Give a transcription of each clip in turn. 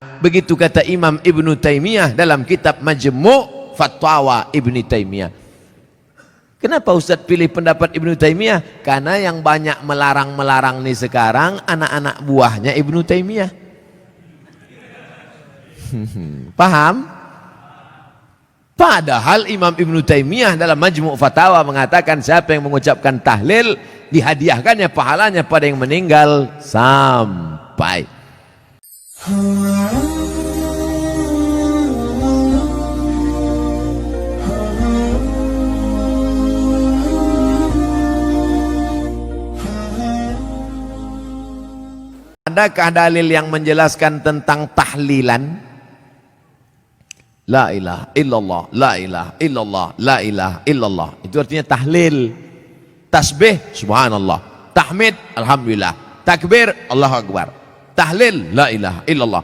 Begitu kata Imam Ibnu Taimiyah dalam kitab Majmu' Fatwa Ibnu Taimiyah. Kenapa Ustaz pilih pendapat Ibnu Taimiyah? Karena yang banyak melarang-melarang nih sekarang anak-anak buahnya Ibnu Taimiyah. Paham? Padahal Imam Ibnu Taimiyah dalam Majmu' Fatawa mengatakan siapa yang mengucapkan tahlil dihadiahkannya pahalanya pada yang meninggal sampai. Adakah dalil yang menjelaskan tentang tahlilan? La ilaha illallah, la ilaha illallah, la ilaha illallah. Itu artinya tahlil. Tasbih, subhanallah. Tahmid, alhamdulillah. Takbir, Allahu akbar. Tahlil, la ilaha illallah.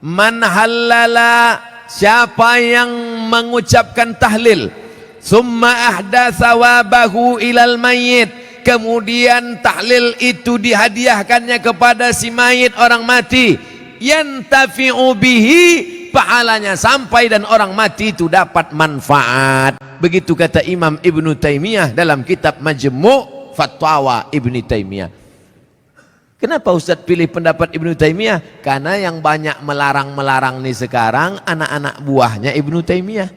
Man halala, siapa yang mengucapkan tahlil, summa ahda thawabahu ilal mayyit, kemudian tahlil itu dihadiahkannya kepada si mayit, orang mati, yantafi'u bihi, pahalanya sampai dan orang mati itu dapat manfaat. Begitu kata Imam Ibnu Taimiyah dalam kitab Majmu' Fatwa Ibnu Taimiyah. Kenapa Ustaz pilih pendapat Ibnu Taimiyah? Karena yang banyak melarang-melarang nih sekarang anak-anak buahnya Ibnu Taimiyah.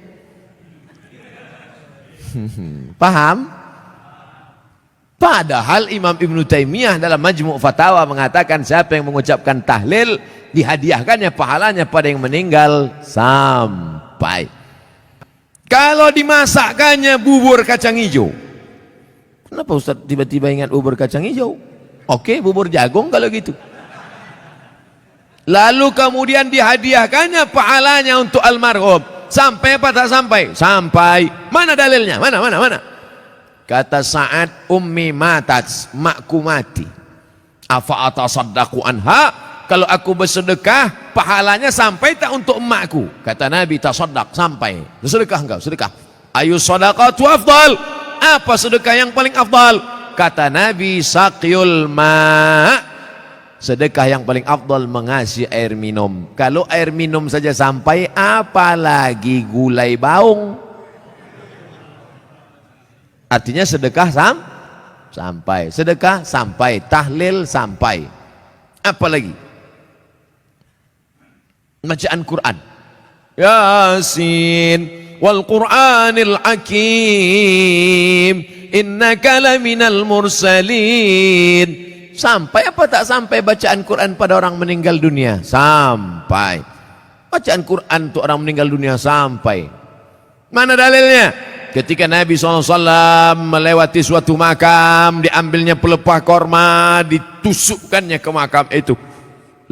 Paham? Padahal Imam Ibnu Taimiyah dalam Majmu' Fatawa mengatakan siapa yang mengucapkan tahlil dihadiahkannya pahalanya pada yang meninggal sampai. Kalau dimasakkannya bubur kacang hijau, kenapa Ustaz tiba-tiba ingat bubur kacang hijau? Oke, bubur jagung kalau gitu. Lalu kemudian dihadiahkannya pahalanya untuk almarhum. Sampai apa tak sampai? Sampai. Mana dalilnya? Mana? Kata Sa'ad, ummi matat, makku mati. Afa atasaddaqu anha, kalau aku bersedekah pahalanya sampai tak untuk emakku? Kata Nabi, tasaddaq, sampai. Sedekah engkau, sedekah. Ayu sadaqatu afdal, apa sedekah yang paling afdal? Kata Nabi, saqyul ma', sedekah yang paling afdal mengasih air minum. Kalau air minum saja sampai, apalagi gulai baung. Artinya sedekah sampai, sedekah sampai, tahlil sampai. Apa lagi? Bacaan Quran. Yasin wal Qur'anil Hakim, innaka laminal mursalin. Sampai apa tak sampai bacaan Quran pada orang meninggal dunia? Sampai. Bacaan Quran untuk orang meninggal dunia sampai. Mana dalilnya? Ketika Nabi SAW melewati suatu makam, diambilnya pelepah korma, ditusukkannya ke makam itu.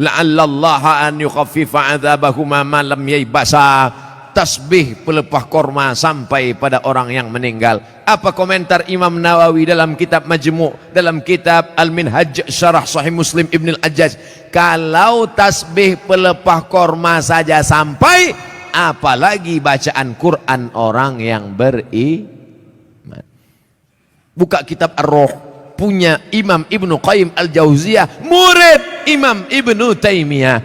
La'allallaha an yukhaffifa adzabahuma ma lam yaybasa. Tasbih pelepah korma sampai pada orang yang meninggal. Apa komentar Imam Nawawi dalam kitab Majmu', dalam kitab Al-Minhaj Syarah Sahih Muslim Ibn Al-Ajjaj? Kalau tasbih pelepah korma saja sampai, apalagi bacaan Quran orang yang beriman. Buka kitab Ar-Ruh, punya Imam Ibnu Qayyim Al-Jauziyah, murid Imam Ibnu Taimiyah,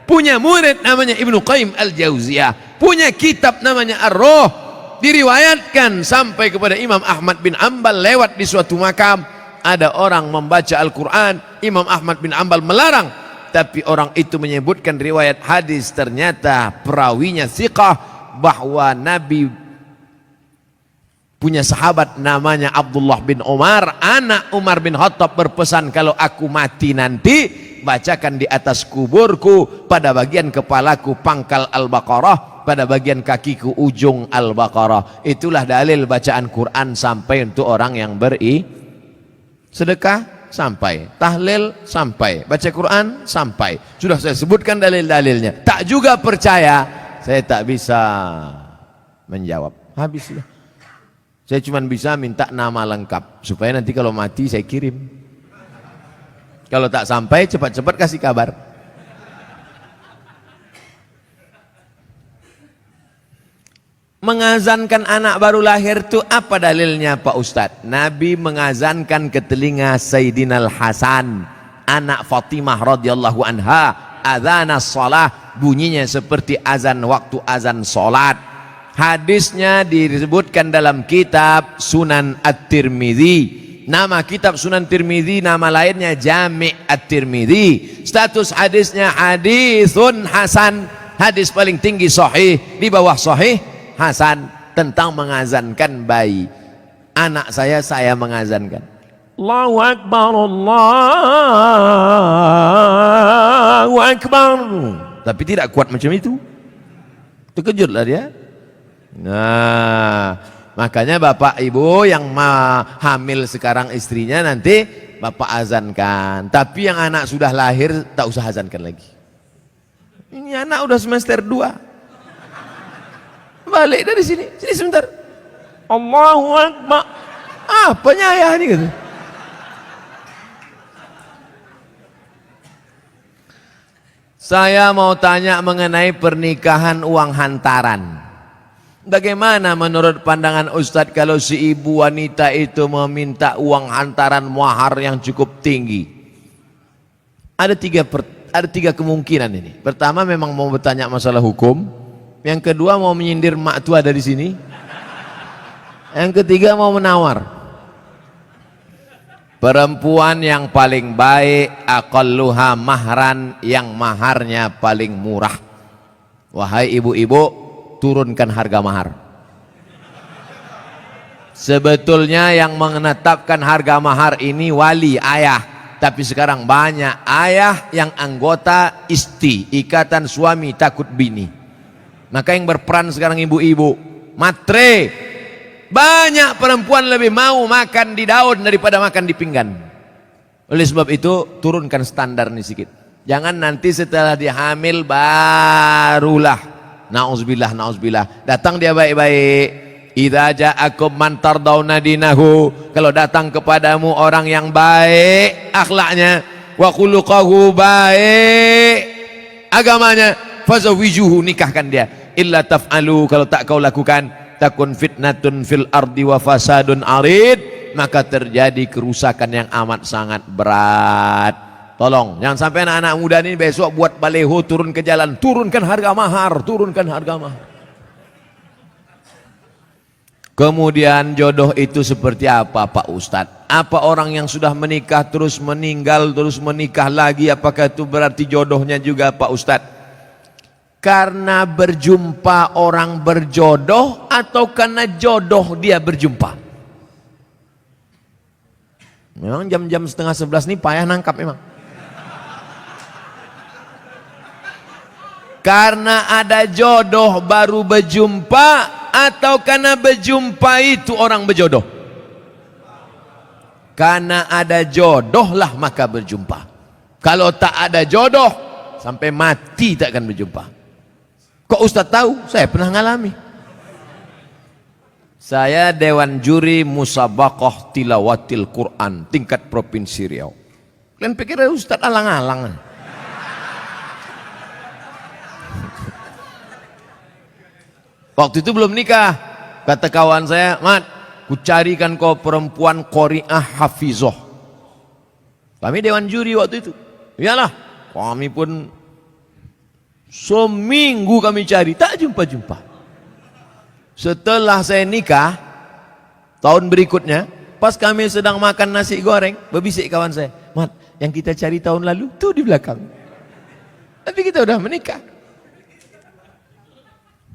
punya murid namanya Ibnu Qayyim Al-Jauziyah, punya kitab namanya Ar-Ruh, diriwayatkan sampai kepada Imam Ahmad bin Ambal lewat di suatu makam, ada orang membaca Al-Quran, Imam Ahmad bin Ambal melarang, tapi orang itu menyebutkan riwayat hadis, ternyata perawinya thiqah, bahwa Nabi punya sahabat namanya Abdullah bin Umar, anak Umar bin Khattab, berpesan, kalau aku mati nanti bacakan di atas kuburku pada bagian kepalaku pangkal Al-Baqarah, pada bagian kakiku ujung Al-Baqarah. Itulah dalil bacaan Quran sampai untuk orang yang sedekah sampai, tahlil sampai, baca Quran sampai. Sudah saya sebutkan dalil-dalilnya. Tak juga percaya, saya tak bisa menjawab. Habislah. Saya cuma bisa minta nama lengkap supaya nanti kalau mati saya kirim. Kalau tak sampai, cepat-cepat kasih kabar. Mengazankan anak baru lahir itu apa dalilnya Pak Ustadz? Nabi mengazankan ke telinga Sayyidina Al-Hasan, anak Fatimah radhiyallahu anha, adzana shalah, bunyinya seperti azan waktu azan solat. Hadisnya disebutkan dalam kitab Sunan At-Tirmidzi. Nama kitab Sunan Tirmidzi, nama lainnya Jami' At-Tirmidzi. Status hadisnya hadisun hasan, hadis paling tinggi sahih, di bawah sahih hasan, tentang mengazankan bayi. Anak saya mengazankan. Allahu Akbar, Allahu Akbar. Tapi tidak kuat macam itu. Terkejutlah dia. Nah, makanya bapak ibu yang hamil sekarang istrinya, nanti bapak azankan. Tapi yang anak sudah lahir tak usah azankan lagi. Ini anak udah semester 2. Balik dari sini sebentar. Allahu Akbar. Apanya ayah ini gitu. Saya mau tanya mengenai pernikahan uang hantaran. Bagaimana menurut pandangan Ustadz kalau si ibu wanita itu meminta uang hantaran mahar yang cukup tinggi? Ada tiga kemungkinan ini. Pertama, memang mau bertanya masalah hukum. Yang kedua, mau menyindir mak tua dari sini. Yang ketiga, mau menawar. Perempuan yang paling baik, aqalluha mahran, yang maharnya paling murah. Wahai ibu-ibu, turunkan harga mahar. Sebetulnya yang menetapkan harga mahar ini wali, ayah. Tapi sekarang banyak ayah yang anggota ISTI, Ikatan Suami Takut Bini. Maka yang berperan sekarang ibu-ibu, matre. Banyak perempuan lebih mau makan di daun daripada makan di pinggan. Oleh sebab itu, turunkan standar ini sedikit. Jangan nanti setelah dia hamil barulah na'udzubillah, datang dia baik-baik. Idza ja'akum man tardawna dinahu, kalau datang kepadamu orang yang baik akhlaknya, wa khuluquhu, baik agamanya, fazawijuhu, nikahkan dia. Illa taf'alu, kalau tak kau lakukan, takun fitnatun fil ardi wa fasadun arid, maka terjadi kerusakan yang amat sangat berat. Tolong jangan sampai anak-anak muda ini besok buat baleho turun ke jalan, turunkan harga mahar, turunkan harga mahar. Kemudian jodoh itu seperti apa Pak Ustadz? Apa orang yang sudah menikah terus meninggal, terus menikah lagi, apakah itu berarti jodohnya juga Pak Ustadz? Karena berjumpa orang berjodoh atau karena jodoh dia berjumpa? Memang jam-jam setengah 11 ini payah nangkap memang. Karena ada jodoh baru berjumpa atau karena berjumpa itu orang berjodoh? Karena ada jodoh lah maka berjumpa. Kalau tak ada jodoh sampai mati tak akan berjumpa. Kok Ustaz tahu? Saya pernah ngalami. Saya Dewan Juri Musabaqah Tilawatil Quran tingkat Provinsi Riau. Kalian pikir Ustaz alang-alang? Waktu itu belum nikah, kata kawan saya, Mat, ku carikan kau perempuan qori'ah hafizoh. Kami Dewan Juri waktu itu. Iyalah, kami pun seminggu kami cari, tak jumpa-jumpa. Setelah saya nikah, tahun berikutnya, pas kami sedang makan nasi goreng, berbisik kawan saya, Mat, yang kita cari tahun lalu, tuh di belakang. Tapi kita udah menikah.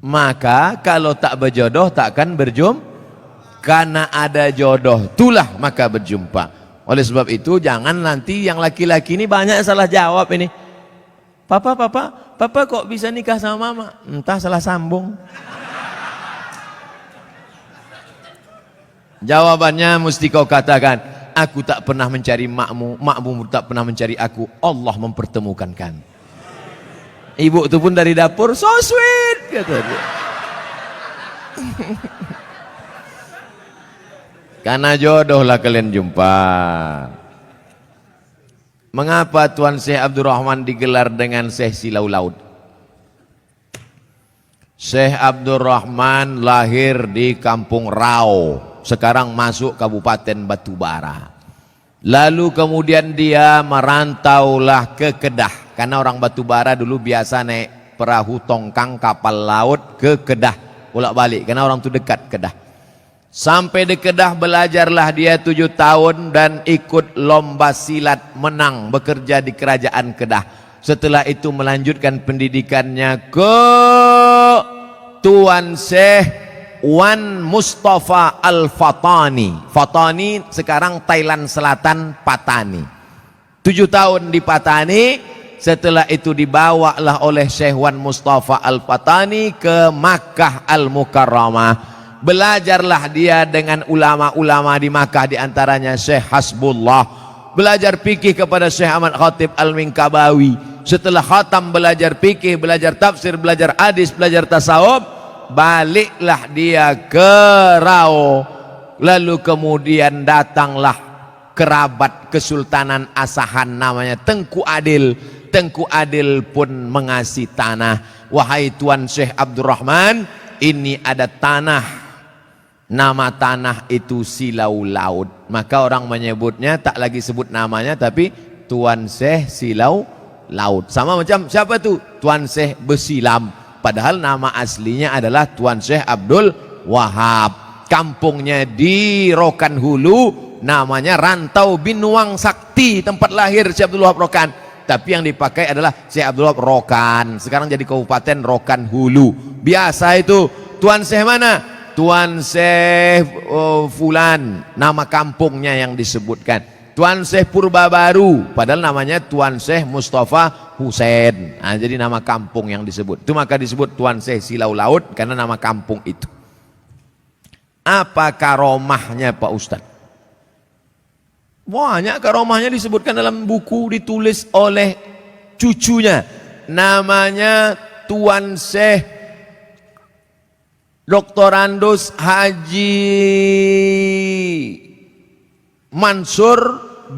Maka kalau tak berjodoh takkan berjumpa. Karena ada jodoh itulah maka berjumpa. Oleh sebab itu jangan nanti yang laki-laki ini banyak salah jawab ini. Papa kok bisa nikah sama mama? Entah salah sambung. Jawabannya mesti kau katakan, aku tak pernah mencari makmu, makmu tak pernah mencari aku, Allah mempertemukan. Ibu itu pun dari dapur, so sweet kata dia. Karena jodoh lah kalian jumpa. Mengapa Tuan Syekh Abdul Rahman digelar dengan Syekh Silau Laut? Syekh Abdul Rahman lahir di Kampung Rau, sekarang masuk Kabupaten Batubara. Lalu kemudian dia merantaulah ke Kedah, karena orang Batubara dulu biasa naik perahu tongkang kapal laut ke Kedah, bolak-balik karena orang tu dekat Kedah. Sampai di Kedah belajarlah dia 7 tahun dan ikut lomba silat, menang, bekerja di kerajaan Kedah. Setelah itu melanjutkan pendidikannya ke Tuan Syekh Wan Mustafa Al-Fatani. Fatani sekarang Thailand Selatan, Patani. 7 tahun di Patani. Setelah itu dibawalah oleh Syekh Wan Mustafa Al-Fatani ke Makkah Al-Mukarramah. Belajarlah dia dengan ulama-ulama di Makkah, di antaranya Syekh Hasbullah. Belajar fikih kepada Syekh Ahmad Khatib Al-Minkabawi. Setelah khatam belajar fikih, belajar tafsir, belajar hadis, belajar tasawuf, baliklah dia ke Rao. Lalu kemudian datanglah kerabat Kesultanan Asahan namanya Tengku Adil. Tengku Adil pun mengasih tanah. Wahai Tuan Syekh Abdurrahman, ini ada tanah. Nama tanah itu Silau Laut. Maka orang menyebutnya tak lagi sebut namanya, tapi Tuan Syekh Silau Laut. Sama macam siapa tu? Tuan Syekh Besilam. Padahal nama aslinya adalah Tuan Syekh Abdul Wahab. Kampungnya di Rokan Hulu, namanya Rantau Binuang Sakti, tempat lahir Syekh Abdul Wahab Rokan. Tapi yang dipakai adalah Syekh Abdul Wahab Rokan. Sekarang jadi Kabupaten Rokan Hulu. Biasa itu. Tuan Syekh mana? Tuan Syekh Fulan. Nama kampungnya yang disebutkan. Tuan Syekh Purbabaru. Padahal namanya Tuan Syekh Mustafa Husain. Nah, jadi nama kampung yang disebut. Itu maka disebut Tuan Syekh Silau Laut karena nama kampung itu. Apa karomahnya Pak Ustadz? Banyak karomahnya disebutkan dalam buku, ditulis oleh cucunya. Namanya Tuan Syekh Doktorandus Haji Mansur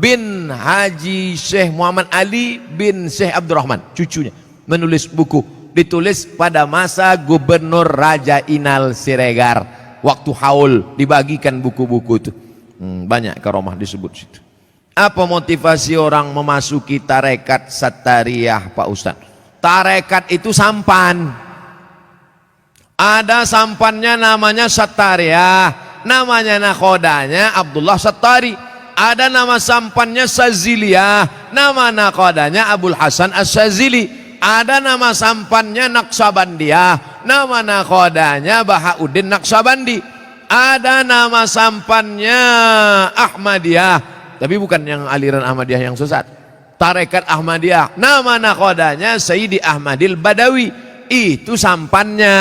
bin Haji Syekh Muhammad Ali bin Syekh Abdurrahman, cucunya menulis buku. Ditulis pada masa Gubernur Raja Inal Siregar, waktu haul dibagikan buku-buku itu. Banyak karomah disebut situ. Apa motivasi orang memasuki tarekat Sattariyah Pak Ustaz? Tarekat itu sampan. Ada sampannya namanya Sattariyah, namanya nakhodanya Abdullah Sattari. Ada nama sampannya Saziliyah, nama nakhodanya Abul Hasan As-Sazili. Ada nama sampannya Naqsabandiyah, nama nakhodanya Bahauddin Naqsabandi. Ada nama sampannya Ahmadiyah, tapi bukan yang aliran Ahmadiyah yang sesat. Tarekat Ahmadiyah, nama nakhodanya Sayyidi Ahmadil Badawi. Itu sampannya,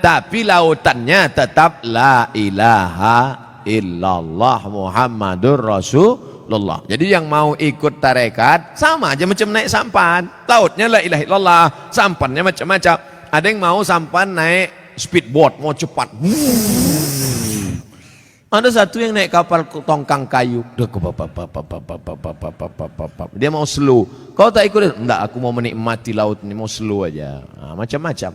tapi lautannya tetap la ilaha illallah Muhammadur Rasulullah. Jadi yang mau ikut tarekat sama aja macam naik sampan. Lautnya la ilaha illallah, sampannya macam-macam. Ada yang mau sampan naik speedboat, mau cepat. Ada satu yang naik kapal tongkang kayu. Dia mau slow. Kau tak ikut? Enggak, aku mau menikmati laut ini, mau slow aja. Nah, macam-macam.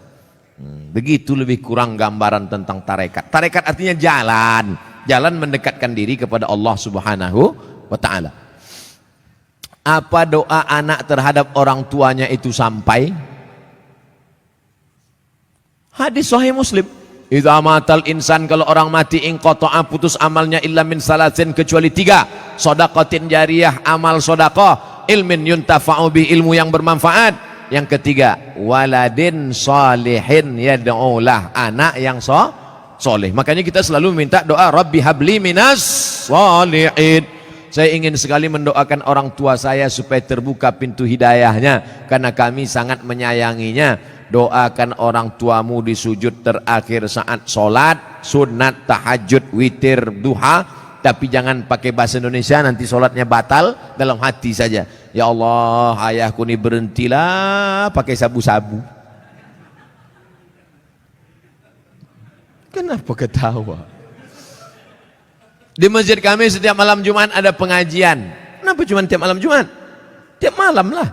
Begitu lebih kurang gambaran tentang tarekat. Tarekat artinya jalan. Jalan mendekatkan diri kepada Allah Subhanahu wa ta'ala. Apa doa anak terhadap orang tuanya itu sampai? Hadis Sahih Muslim. Idza matal insan, kalau orang mati, inqata'a, putus amalnya, illa min salasin, kecuali 3. Shadaqatin jariyah, amal sedekah, ilmin yuntafa'u bi, ilmu yang bermanfaat. Yang ketiga, waladin salihin yad'ulah, anak yang soleh. Makanya kita selalu minta doa, Rabbi habli minas salihin. Saya ingin sekali mendoakan orang tua saya supaya terbuka pintu hidayahnya, karena kami sangat menyayanginya. Doakan orang tuamu di sujud terakhir saat sholat, sunat, tahajud, witir, duha. Tapi jangan pakai bahasa Indonesia, nanti sholatnya batal. Dalam hati saja, ya Allah, ayahku ini berhentilah pakai sabu-sabu. Kenapa ketawa? Di masjid kami setiap malam Jumat ada pengajian. Kenapa cuma tiap malam Jumat? Tiap malam lah.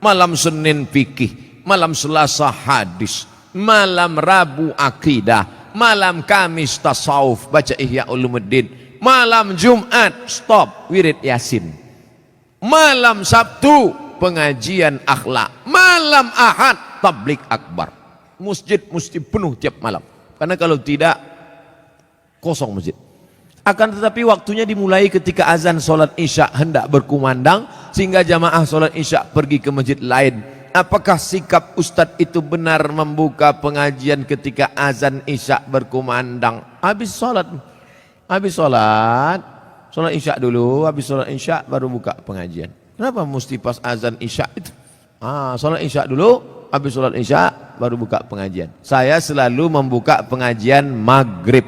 Malam Senin fikih, malam Selasa hadis, malam Rabu akidah, malam Kamis tasawuf, baca Ihya Ulumuddin, malam Jumat stop wirid Yasin, malam Sabtu pengajian akhlak. Malam Ahad tablik akbar. Masjid mesti penuh tiap malam. Karena kalau tidak, kosong masjid. Akan tetapi waktunya dimulai ketika azan solat isya hendak berkumandang, sehingga jamaah solat isya pergi ke masjid lain. Apakah sikap Ustadz itu benar membuka pengajian ketika azan isya berkumandang? Habis solat isya dulu, habis solat isya baru buka pengajian. Kenapa mesti pas azan isya itu? Solat isya dulu, habis solat isya baru buka pengajian. Saya selalu membuka pengajian maghrib.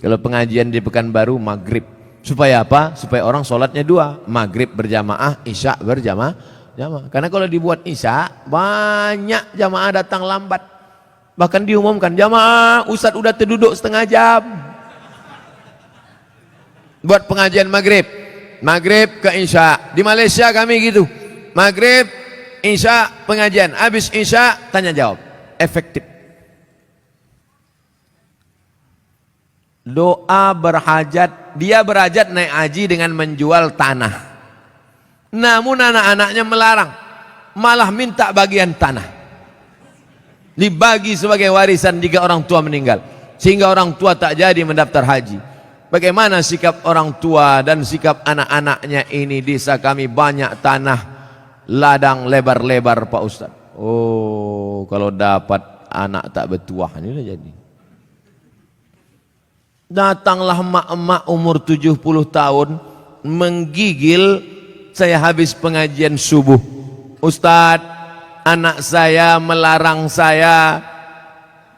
Kalau pengajian di Pekanbaru maghrib. Supaya apa? Supaya orang solatnya dua, maghrib berjamaah, isya berjamaah. Karena kalau dibuat isya, banyak jamaah datang lambat. Bahkan diumumkan, jamaah Ustadz udah terduduk setengah jam. Buat pengajian maghrib ke isya. Di Malaysia kami gitu, maghrib, isya, pengajian. Habis isya, tanya jawab. Efektif. Doa berhajat, dia berhajat naik haji dengan menjual tanah. Namun anak-anaknya melarang, malah minta bagian tanah dibagi sebagai warisan jika orang tua meninggal, sehingga orang tua tak jadi mendaftar haji. Bagaimana sikap orang tua dan sikap anak-anaknya ini? Desa kami banyak tanah ladang lebar-lebar Pak Ustaz. Oh, kalau dapat anak tak bertuah ini udah jadi. Datanglah emak-emak umur 70 tahun menggigil. Saya habis pengajian subuh, Ustadz, anak saya melarang saya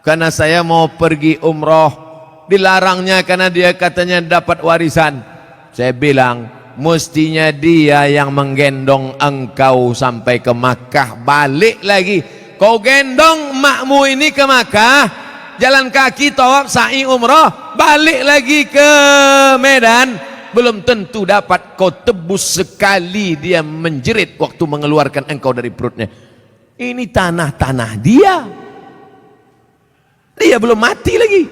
karena saya mau pergi umroh. Dilarangnya karena dia katanya dapat warisan. Saya bilang, mestinya dia yang menggendong engkau sampai ke Makkah, balik lagi. Kau gendong makmu ini ke Makkah, jalan kaki, tawaf, sa'i, umroh, balik lagi ke Medan. Belum tentu dapat. Kau tebus sekali dia menjerit waktu mengeluarkan engkau dari perutnya. Ini tanah-tanah dia. Dia belum mati lagi.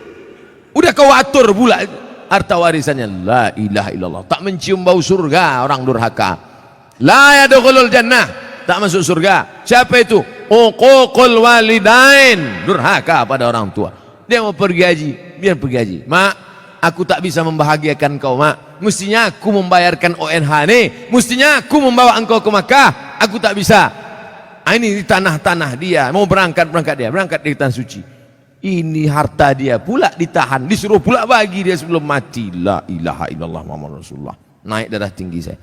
Udah kau atur pula harta warisannya. La ilaha illallah. Tak mencium bau surga orang durhaka. La yadkhulul jannah. Tak masuk surga. Siapa itu? Uququl walidain. Durhaka pada orang tua. Dia mau pergi haji, biar pergi haji. Mak, aku tak bisa membahagiakan kau, mak. Mestinya aku membayarkan ONH nih. Mestinya aku membawa engkau ke Makkah. Aku tak bisa. Ini di tanah-tanah dia. Mau berangkat dia. Berangkat di tanah suci. Ini harta dia pula ditahan. Disuruh pula bagi dia sebelum mati. La ilaha illallah Muhammad Rasulullah. Naik darah tinggi saya.